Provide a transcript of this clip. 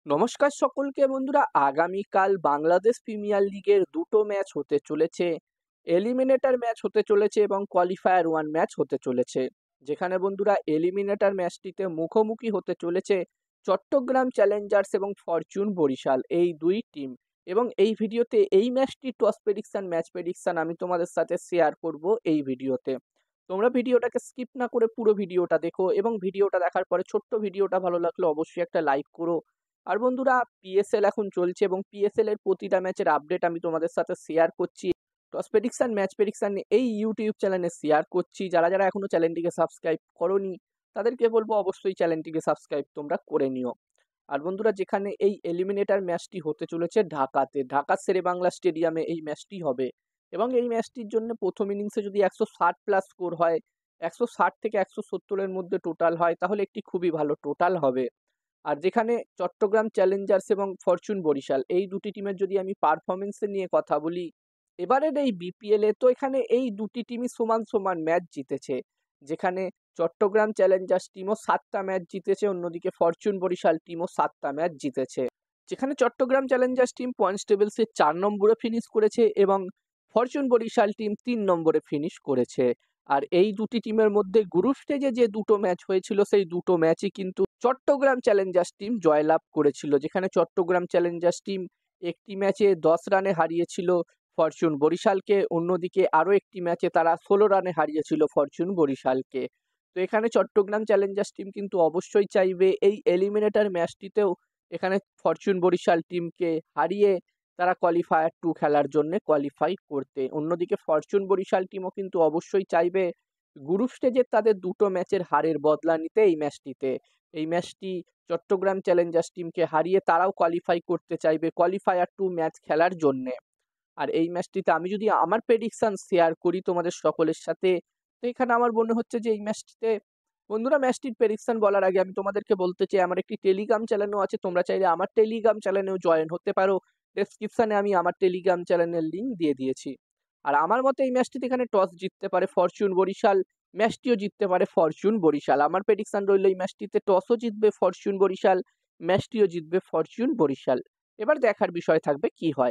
নমস্কার সকলকে বন্ধুরা। আগামীকাল বাংলাদেশ প্রিমিয়ার লিগের দুটো ম্যাচ হতে চলেছে। এলিমিনেটর ম্যাচ হতে চলেছে এবং কোয়ালিফায়ার ওয়ান ম্যাচ হতে চলেছে। যেখানে বন্ধুরা এলিমিনেটর ম্যাচটিতে মুখোমুখি হতে চলেছে চট্টগ্রাম চ্যালেঞ্জার্স এবং ফরচুন বরিশাল, এই দুই টিম। এবং এই ভিডিওতে এই ম্যাচটি টস প্রেডিকশন, ম্যাচ প্রেডিকশন আমি তোমাদের সাথে শেয়ার করব এই ভিডিওতে। তোমরা ভিডিওটাকে স্কিপ না করে পুরো ভিডিওটা দেখো এবং ভিডিওটা দেখার পরে ছোট্ট ভিডিওটা ভালো লাগলে অবশ্যই একটা লাইক করো। আর বন্ধুরা, পিএসএল এখন চলছে এবং পিএসএল এর প্রতিটা ম্যাচের আপডেট আমি তোমাদের সাথে শেয়ার করছি। টস প্রেডিকশন, ম্যাচ প্রেডিকশন এই ইউটিউব চ্যানেলে শেয়ার করছি। যারা যারা এখনো চ্যানেলটিকে সাবস্ক্রাইব করোনি তাদেরকে বলবো অবশ্যই চ্যানেলটিকে সাবস্ক্রাইব তোমরা করে নিও। আর বন্ধুরা, যেখানে এই এলিমিনেটর ম্যাচটি হতে চলেছে ঢাকাতে, ঢাকা শেরেবাংলা স্টেডিয়ামে এই ম্যাচটি হবে। এবং এই ম্যাচটির জন্য প্রথম ইনিংসে যদি 160 প্লাস স্কোর হয়, 160 থেকে 170-এর মধ্যে টোটাল হয়, তাহলে একটি খুবই ভালো টোটাল হবে। আর যেখানে চট্টগ্রাম চ্যালেঞ্জার্স এবং ফরচুন বরিশাল এই দুটি টিমের যদি আমি পারফরমেন্সের নিয়ে কথা বলি এবারের এই বিপিএল এ, তো এখানে এই দুটি টিমই সমান সমান ম্যাচ জিতেছে। যেখানে চট্টগ্রাম চ্যালেঞ্জার্স টিমও 7টা ম্যাচ জিতেছে, অন্যদিকে ফরচুন বরিশাল টিমও 7টা ম্যাচ জিতেছে। যেখানে চট্টগ্রাম চ্যালেঞ্জার্স টিম পয়েন্টস টেবিলসে 4 নম্বরে ফিনিশ করেছে এবং ফরচুন বরিশাল টিম 3 নম্বরে ফিনিশ করেছে। আর এই দুটি টিমের মধ্যে গ্রুপ স্টেজে যে দুটো ম্যাচ হয়েছিল সেই দুটো ম্যাচই কিন্তু চট্টগ্রাম চ্যালেঞ্জার্স টিম জয়লাভ করেছিল। যেখানে চট্টগ্রাম চ্যালেঞ্জার্স টিম একটি ম্যাচে 10 রানে হারিয়েছিল ফরচুন বরিশালকে, অন্যদিকে আরও একটি ম্যাচে তারা 16 রানে হারিয়েছিল ফরচুন বরিশালকে। তো এখানে চট্টগ্রাম চ্যালেঞ্জার্স টিম কিন্তু অবশ্যই চাইবে এই এলিমিনেটর ম্যাচটিতেও এখানে ফরচুন বরিশাল টিমকে হারিয়ে তারা কোয়ালিফায়ার 2 খেলার জন্য কোয়ালিফাই করতে। অন্যদিকে ফরচুন বরিশাল টিমও কিন্তু অবশ্যই চাইবে গ্রুপ স্টেজের তাদের দুটো ম্যাচের হারের বদলা নিতে এই ম্যাচটিতে। এই ম্যাচটি চট্টগ্রাম চ্যালেঞ্জার্স টিমকে হারিয়ে তারাও কোয়ালিফাই করতে চাইবে কোয়ালিফায়ার 2 ম্যাচ খেলার জন্যে। আর এই ম্যাচটিতে আমি যদি আমার প্রেডিকশন শেয়ার করি তোমাদের সকলের সাথে, তো এখানে আমার মনে হচ্ছে যে এই ম্যাচটিতে বন্ধুরা, ম্যাচটির প্রেডিকশন বলার আগে আমি তোমাদেরকে বলতে চাই আমার একটি টেলিগ্রাম চ্যানেলও আছে। তোমরা চাইলে আমার টেলিগ্রাম চ্যানেলেও জয়েন হতে পারো। ডেসক্রিপশনে আমি আমার টেলিগ্রাম চ্যানেলের লিঙ্ক দিয়ে দিয়েছি। আর আমার মতে এই ম্যাচটিতে এখানে টস জিততে পারে ফরচুন বরিশাল, ম্যাচটিও জিততে পারে ফরচুন বরিশাল। আমার প্রেডিকশন রইল এই ম্যাচটিতে টসও জিতবে ফরচুন বরিশাল, ম্যাচটিও জিতবে ফরচুন বরিশাল। এবার দেখার বিষয় থাকবে কি হয়।